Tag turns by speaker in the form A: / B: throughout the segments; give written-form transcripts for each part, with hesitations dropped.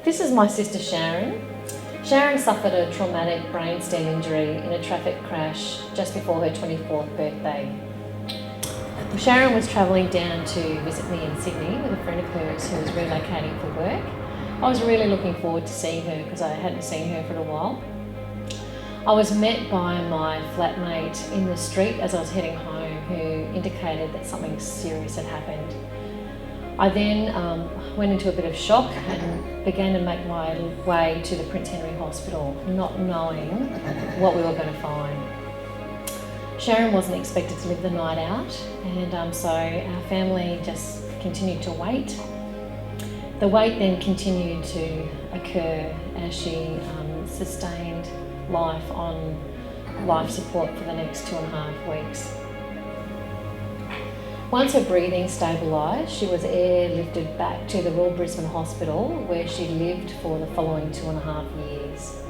A: This is my sister Sharyn. Sharyn suffered a traumatic brainstem injury in a traffic crash just before her 24th birthday. Sharyn was travelling down to visit me in Sydney with a friend of hers who was relocating for work. I was really looking forward to seeing her because I hadn't seen her for a while. I was met by my flatmate in the street as I was heading home, who indicated that something serious had happened. I then went into a bit of shock and began to make my way to the Prince Henry Hospital, not knowing what we were going to find. Sharyn wasn't expected to live the night out, and so our family just continued to wait. The wait then continued to occur as she sustained life on life support for the next 2.5 weeks. Once her breathing stabilised, she was airlifted back to the Royal Brisbane Hospital, where she lived for the following 2.5 years.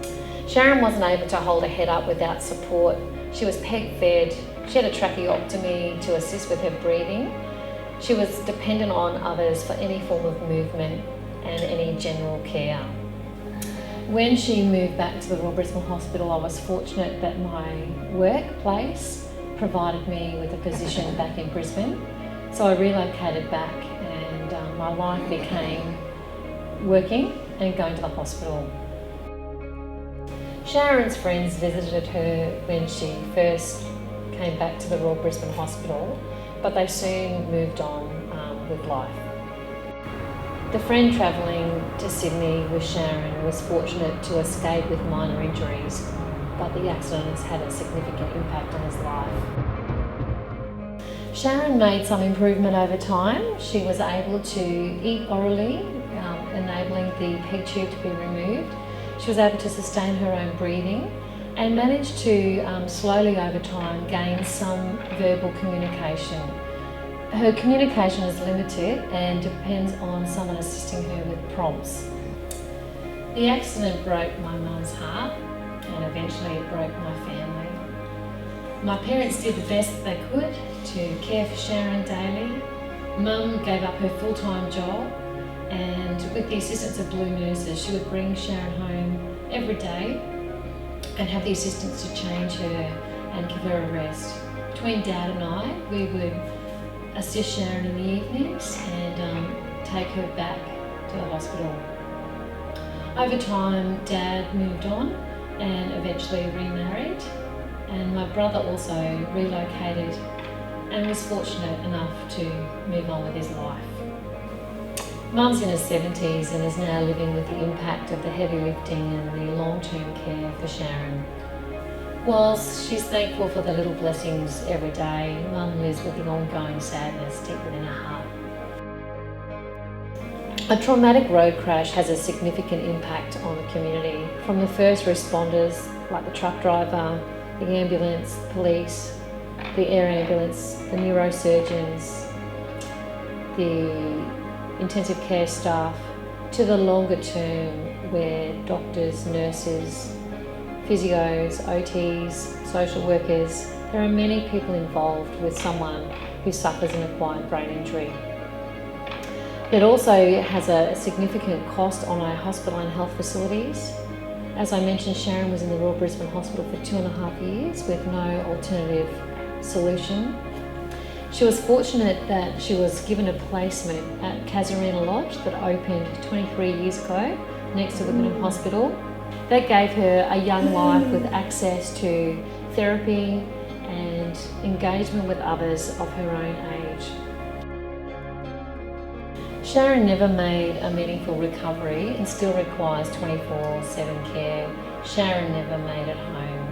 A: Sharyn wasn't able to hold her head up without support. She was peg-fed, she had a tracheotomy to assist with her breathing. She was dependent on others for any form of movement and any general care. When she moved back to the Royal Brisbane Hospital, I was fortunate that my workplace provided me with a position back in Brisbane. So I relocated back and my life became working and going to the hospital. Sharyn's friends visited her when she first came back to the Royal Brisbane Hospital, but they soon moved on with life. The friend travelling to Sydney with Sharyn was fortunate to escape with minor injuries, but the accident has had a significant impact on his life. Sharyn made some improvement over time. She was able to eat orally, enabling the peg tube to be removed. She was able to sustain her own breathing and managed to slowly over time gain some verbal communication. Her communication is limited and depends on someone assisting her with prompts. The accident broke my mum's heart and eventually it broke my family. My parents did the best they could to care for Sharyn daily. Mum gave up her full-time job, and with the assistance of blue nurses, she would bring Sharyn home every day and have the assistants to change her and give her a rest. Between Dad and I, we would assist Sharyn in the evenings and take her back to the hospital. Over time, Dad moved on and eventually remarried, and my brother also relocated and was fortunate enough to move on with his life. Mum's in her 70s and is now living with the impact of the heavy lifting and the long-term care for Sharyn. Whilst she's thankful for the little blessings every day, Mum lives with the ongoing sadness deep within her heart. A traumatic road crash has a significant impact on the community, from the first responders like the truck driver, the ambulance, police, the air ambulance, the neurosurgeons, the intensive care staff, to the longer term where doctors, nurses, physios, OTs, social workers. There are many people involved with someone who suffers an acquired brain injury. It also has a significant cost on our hospital and health facilities. As I mentioned, Sharyn was in the Royal Brisbane Hospital for 2.5 years with no alternative solution. She was fortunate that she was given a placement at Casuarina Lodge that opened 23 years ago next to the Wynnum Hospital. That gave her a young life with access to therapy and engagement with others of her own age. Sharyn never made a meaningful recovery and still requires 24/7 care. Sharyn never made it home.